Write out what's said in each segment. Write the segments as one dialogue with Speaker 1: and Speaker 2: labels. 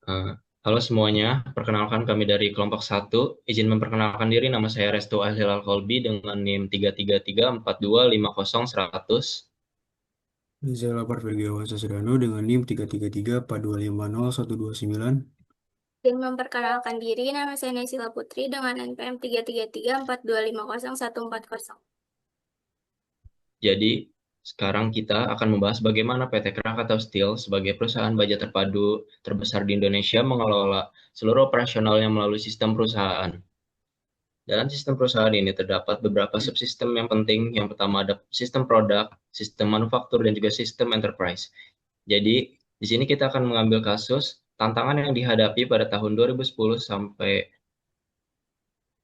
Speaker 1: Eh, Halo semuanya, perkenalkan kami dari kelompok satu. Izin memperkenalkan diri, nama saya Restu Azhilal Kolbi dengan NIM 33342500100.
Speaker 2: Rizal Lapar Virgawan Sasrano dengan NIM 33342501129.
Speaker 3: Dan memperkenalkan diri, nama saya Nesila Putri dengan NPM 33342501440.
Speaker 1: Jadi, sekarang kita akan membahas bagaimana PT Krakatau Steel sebagai perusahaan baja terpadu terbesar di Indonesia mengelola seluruh operasionalnya melalui sistem perusahaan. Dalam sistem perusahaan ini terdapat beberapa subsistem yang penting. Yang pertama ada sistem produk, sistem manufaktur, dan juga sistem enterprise. Jadi, di sini kita akan mengambil kasus tantangan yang dihadapi pada tahun 2010 sampai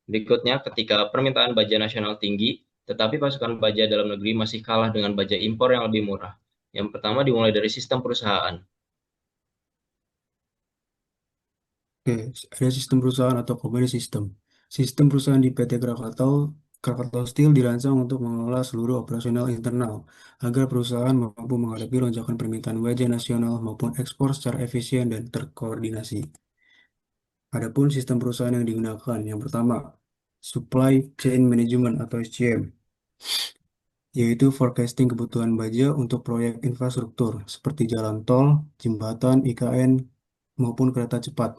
Speaker 1: berikutnya ketika permintaan baja nasional tinggi, tetapi pasokan baja dalam negeri masih kalah dengan baja impor yang lebih murah. Yang pertama dimulai dari sistem perusahaan.
Speaker 2: Oke, ada sistem perusahaan atau company system. Sistem perusahaan di PT Krakatau Steel dirancang untuk mengelola seluruh operasional internal agar perusahaan mampu menghadapi lonjakan permintaan baja nasional maupun ekspor secara efisien dan terkoordinasi. Adapun sistem perusahaan yang digunakan, yang pertama, Supply Chain Management atau SCM, yaitu forecasting kebutuhan baja untuk proyek infrastruktur seperti jalan tol, jembatan, IKN, maupun kereta cepat.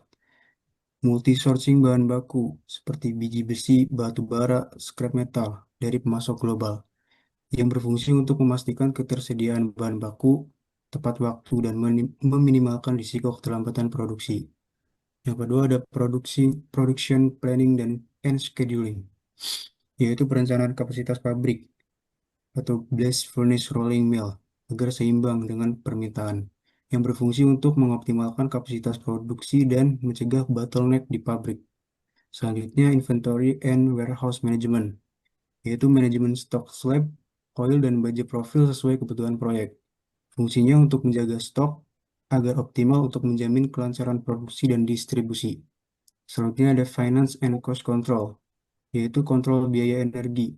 Speaker 2: Multi-sourcing bahan baku seperti biji besi, batu bara, scrap metal dari pemasok global yang berfungsi untuk memastikan ketersediaan bahan baku tepat waktu dan meminimalkan risiko keterlambatan produksi. Yang kedua ada production planning and scheduling, yaitu perencanaan kapasitas pabrik atau blast furnace rolling mill agar seimbang dengan permintaan, yang berfungsi untuk mengoptimalkan kapasitas produksi dan mencegah bottleneck di pabrik. Selanjutnya, inventory and warehouse management, yaitu manajemen stok slab, coil, dan baja profil sesuai kebutuhan proyek. Fungsinya untuk menjaga stok agar optimal untuk menjamin kelancaran produksi dan distribusi. Selanjutnya ada finance and cost control, yaitu kontrol biaya energi,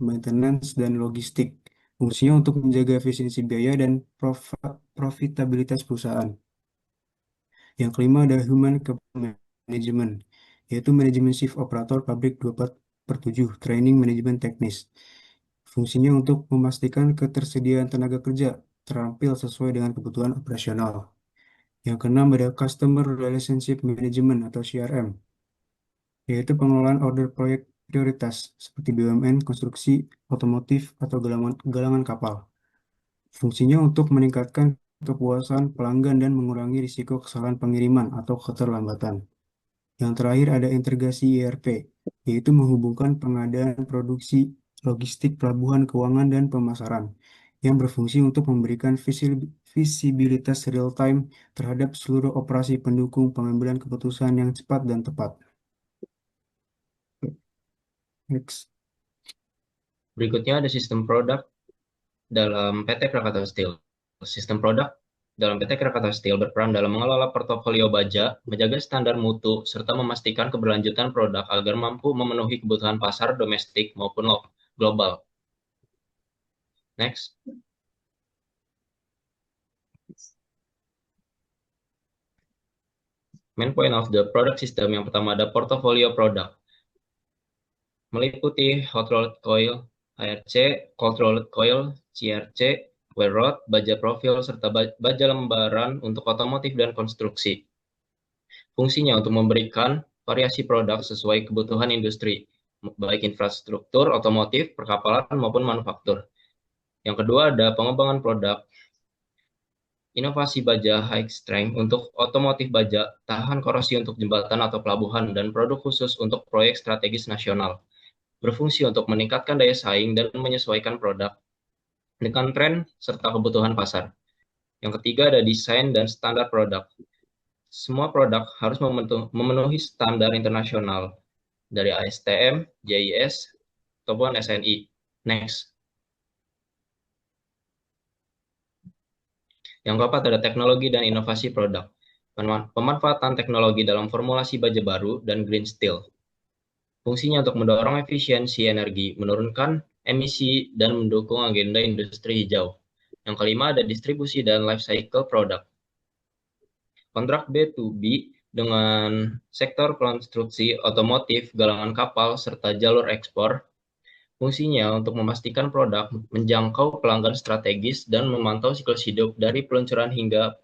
Speaker 2: maintenance, dan logistik. Fungsinya untuk menjaga efisiensi biaya dan profitabilitas perusahaan. Yang kelima ada human capital management, yaitu manajemen shift operator pabrik 24/7, training manajemen teknis. Fungsinya untuk memastikan ketersediaan tenaga kerja terampil sesuai dengan kebutuhan operasional. Yang keenam ada customer relationship management atau CRM, yaitu pengelolaan order proyek prioritas seperti BUMN, konstruksi, otomotif, atau galangan kapal. Fungsinya untuk meningkatkan kepuasan pelanggan dan mengurangi risiko kesalahan pengiriman atau keterlambatan. Yang terakhir ada integrasi ERP, yaitu menghubungkan pengadaan produksi, logistik, pelabuhan, keuangan, dan pemasaran, yang berfungsi untuk memberikan visibilitas real-time terhadap seluruh operasi pendukung pengambilan keputusan yang cepat dan tepat. Next.
Speaker 1: Berikutnya ada sistem produk dalam PT Krakatau Steel. Sistem produk dalam PT Krakatau Steel berperan dalam mengelola portofolio baja, menjaga standar mutu, serta memastikan keberlanjutan produk agar mampu memenuhi kebutuhan pasar domestik maupun global. Next. Main point of the product system yang pertama ada portofolio produk. Meliputi hot rolled coil, HRC, cold rolled coil, CRC, wire rod, baja profil, serta baja lembaran untuk otomotif dan konstruksi. Fungsinya untuk memberikan variasi produk sesuai kebutuhan industri, baik infrastruktur, otomotif, perkapalan, maupun manufaktur. Yang kedua ada pengembangan produk, inovasi baja high strength untuk otomotif baja, tahan korosi untuk jembatan atau pelabuhan, dan produk khusus untuk proyek strategis nasional. Berfungsi untuk meningkatkan daya saing dan menyesuaikan produk dengan tren serta kebutuhan pasar. Yang ketiga ada desain dan standar produk. Semua produk harus memenuhi standar internasional dari ASTM, JIS, ataupun SNI. Next. Yang keempat ada teknologi dan inovasi produk. Pemanfaatan teknologi dalam formulasi baja baru dan green steel. Fungsinya untuk mendorong efisiensi energi, menurunkan emisi, dan mendukung agenda industri hijau. Yang kelima ada distribusi dan life cycle product. Kontrak B2B dengan sektor konstruksi otomotif, galangan kapal, serta jalur ekspor. Fungsinya untuk memastikan produk menjangkau pelanggan strategis dan memantau siklus hidup dari peluncuran hingga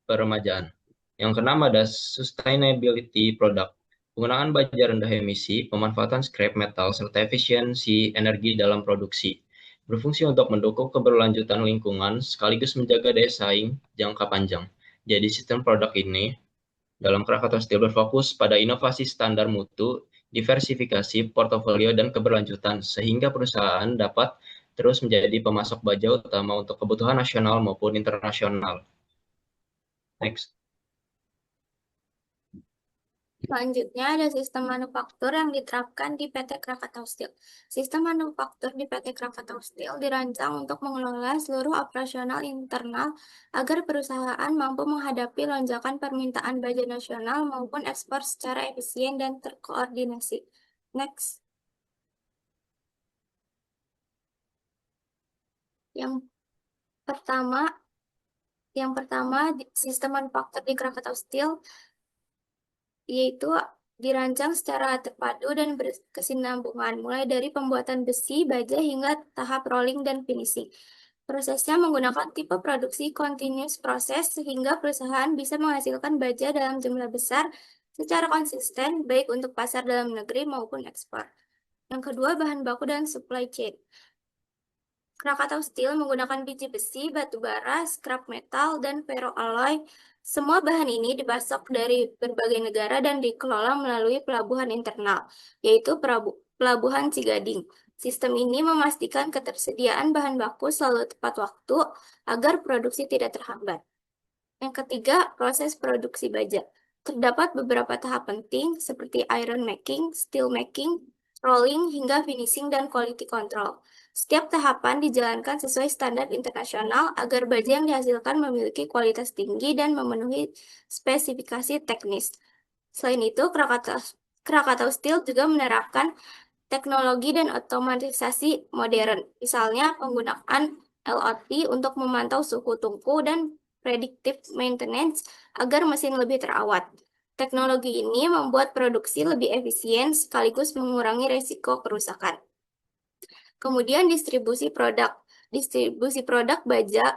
Speaker 1: peremajaan. Yang keenam ada sustainability product. Penggunaan baja rendah emisi, pemanfaatan scrap metal, serta efisiensi energi dalam produksi. Berfungsi untuk mendukung keberlanjutan lingkungan sekaligus menjaga daya saing jangka panjang. Jadi sistem produk ini dalam Krakatau Steel berfokus pada inovasi standar mutu, diversifikasi portofolio dan keberlanjutan sehingga perusahaan dapat terus menjadi pemasok baja utama untuk kebutuhan nasional maupun internasional. Next.
Speaker 3: Selanjutnya ada sistem manufaktur yang diterapkan di PT Krakatau Steel. Sistem manufaktur di PT Krakatau Steel dirancang untuk mengelola seluruh operasional internal agar perusahaan mampu menghadapi lonjakan permintaan baja nasional maupun ekspor secara efisien dan terkoordinasi. Next. Yang pertama, sistem manufaktur di Krakatau Steel yaitu dirancang secara terpadu dan berkesinambungan, mulai dari pembuatan besi, baja, hingga tahap rolling dan finishing. Prosesnya menggunakan tipe produksi continuous process sehingga perusahaan bisa menghasilkan baja dalam jumlah besar secara konsisten, baik untuk pasar dalam negeri maupun ekspor. Yang kedua, bahan baku dan supply chain. Krakatau Steel menggunakan biji besi, batu bara, scrap metal, dan ferroalloy. Semua bahan ini dipasok dari berbagai negara dan dikelola melalui pelabuhan internal, yaitu Pelabuhan Cigading. Sistem ini memastikan ketersediaan bahan baku selalu tepat waktu agar produksi tidak terhambat. Yang ketiga, proses produksi baja. Terdapat beberapa tahap penting seperti iron making, steel making, rolling, hingga finishing dan quality control. Setiap tahapan dijalankan sesuai standar internasional agar baja yang dihasilkan memiliki kualitas tinggi dan memenuhi spesifikasi teknis. Selain itu, Krakatau Steel juga menerapkan teknologi dan otomatisasi modern, misalnya penggunaan LOT untuk memantau suhu tungku dan predictive maintenance agar mesin lebih terawat. Teknologi ini membuat produksi lebih efisien sekaligus mengurangi risiko kerusakan. Kemudian distribusi produk. Distribusi produk baja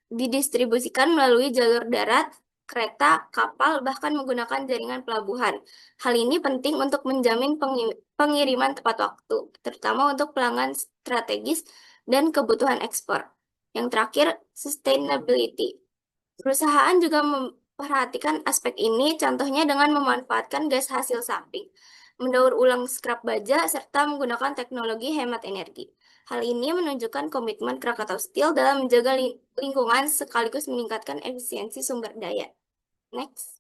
Speaker 3: didistribusikan melalui jalur darat, kereta, kapal, bahkan menggunakan jaringan pelabuhan. Hal ini penting untuk menjamin pengiriman tepat waktu, terutama untuk pelanggan strategis dan kebutuhan ekspor. Yang terakhir, sustainability. Perusahaan juga memperhatikan aspek ini, contohnya dengan memanfaatkan gas hasil samping, mendaur ulang scrap baja, serta menggunakan teknologi hemat energi. Hal ini menunjukkan komitmen Krakatau Steel dalam menjaga lingkungan sekaligus meningkatkan efisiensi sumber daya. Next.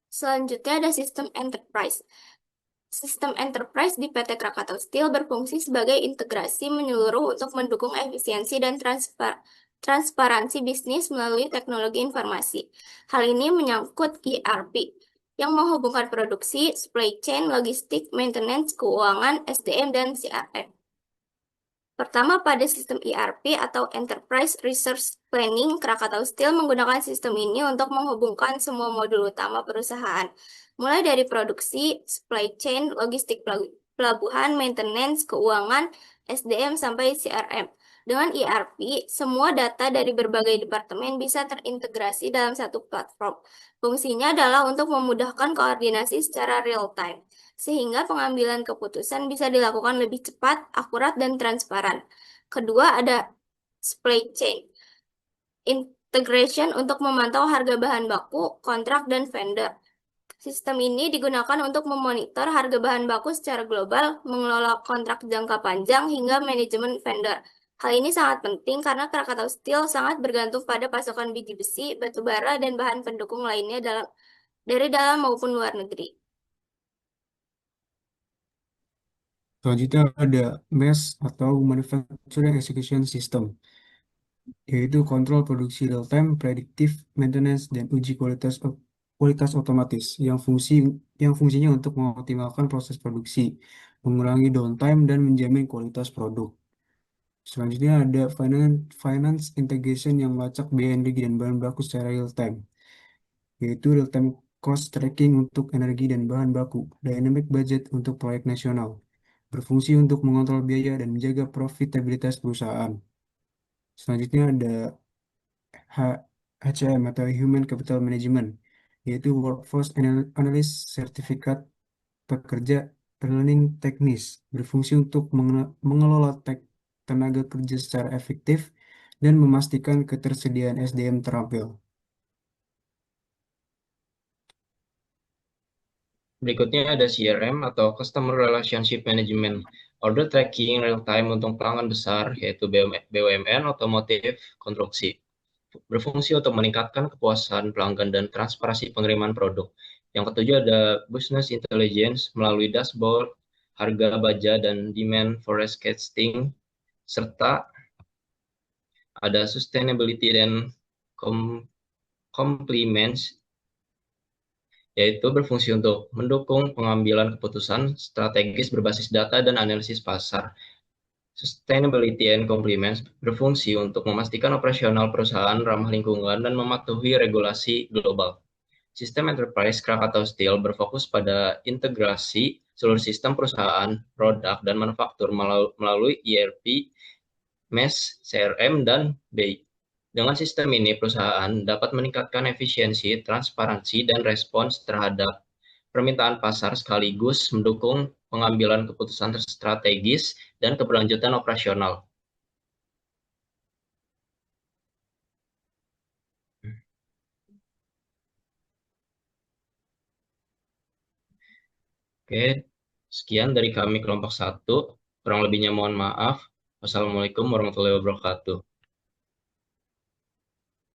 Speaker 3: Selanjutnya ada sistem enterprise. Sistem enterprise di PT Krakatau Steel berfungsi sebagai integrasi menyeluruh untuk mendukung efisiensi dan transparansi bisnis melalui teknologi informasi. Hal ini menyangkut ERP yang menghubungkan produksi, supply chain, logistik, maintenance, keuangan, SDM, dan CRM. Pertama, pada sistem ERP atau Enterprise Resource Planning, Krakatau Steel menggunakan sistem ini untuk menghubungkan semua modul utama perusahaan, mulai dari produksi, supply chain, logistik pelabuhan, maintenance, keuangan, SDM, sampai CRM. Dengan ERP, semua data dari berbagai departemen bisa terintegrasi dalam satu platform. Fungsinya adalah untuk memudahkan koordinasi secara real-time, sehingga pengambilan keputusan bisa dilakukan lebih cepat, akurat, dan transparan. Kedua, ada supply chain integration untuk memantau harga bahan baku, kontrak, dan vendor. Sistem ini digunakan untuk memonitor harga bahan baku secara global, mengelola kontrak jangka panjang, hingga manajemen vendor. Hal ini sangat penting karena Krakatau Steel sangat bergantung pada pasokan biji besi, batu bara, dan bahan pendukung lainnya dari dalam maupun luar negeri.
Speaker 2: Selanjutnya ada MES atau Manufacturing Execution System, yaitu kontrol produksi real-time, predictive maintenance, dan uji kualitas otomatis yang fungsinya untuk mengoptimalkan proses produksi, mengurangi downtime, dan menjamin kualitas produk. Selanjutnya ada finance integration yang melacak biaya energi dan bahan baku secara real time, yaitu real time cost tracking untuk energi dan bahan baku, dynamic budget untuk proyek nasional, berfungsi untuk mengontrol biaya dan menjaga profitabilitas perusahaan. Selanjutnya ada H- HCM atau Human Capital Management, yaitu Workforce Analyst Sertifikat pekerja learning teknis, berfungsi untuk mengelola tenaga kerja secara efektif dan memastikan ketersediaan SDM terampil.
Speaker 1: Berikutnya ada CRM atau Customer Relationship Management. Order tracking real time untuk pelanggan besar, yaitu BUMN, otomotif, konstruksi. Berfungsi untuk meningkatkan kepuasan pelanggan dan transparansi pengiriman produk. Yang ketujuh ada Business Intelligence melalui dashboard, harga baja, dan demand forecasting, serta ada Sustainability dan Compliance, yaitu berfungsi untuk mendukung pengambilan keputusan strategis berbasis data dan analisis pasar. Sustainability and Compliance berfungsi untuk memastikan operasional perusahaan ramah lingkungan dan mematuhi regulasi global. Sistem Enterprise Krakatau Steel berfokus pada integrasi seluruh sistem perusahaan, produk, dan manufaktur melalui ERP, MES, CRM, dan BI. Dengan sistem ini, perusahaan dapat meningkatkan efisiensi, transparansi, dan respons terhadap permintaan pasar sekaligus mendukung pengambilan keputusan strategis dan keberlanjutan operasional. Oke, sekian dari kami kelompok 1. Kurang lebihnya mohon maaf. Wassalamualaikum warahmatullahi wabarakatuh.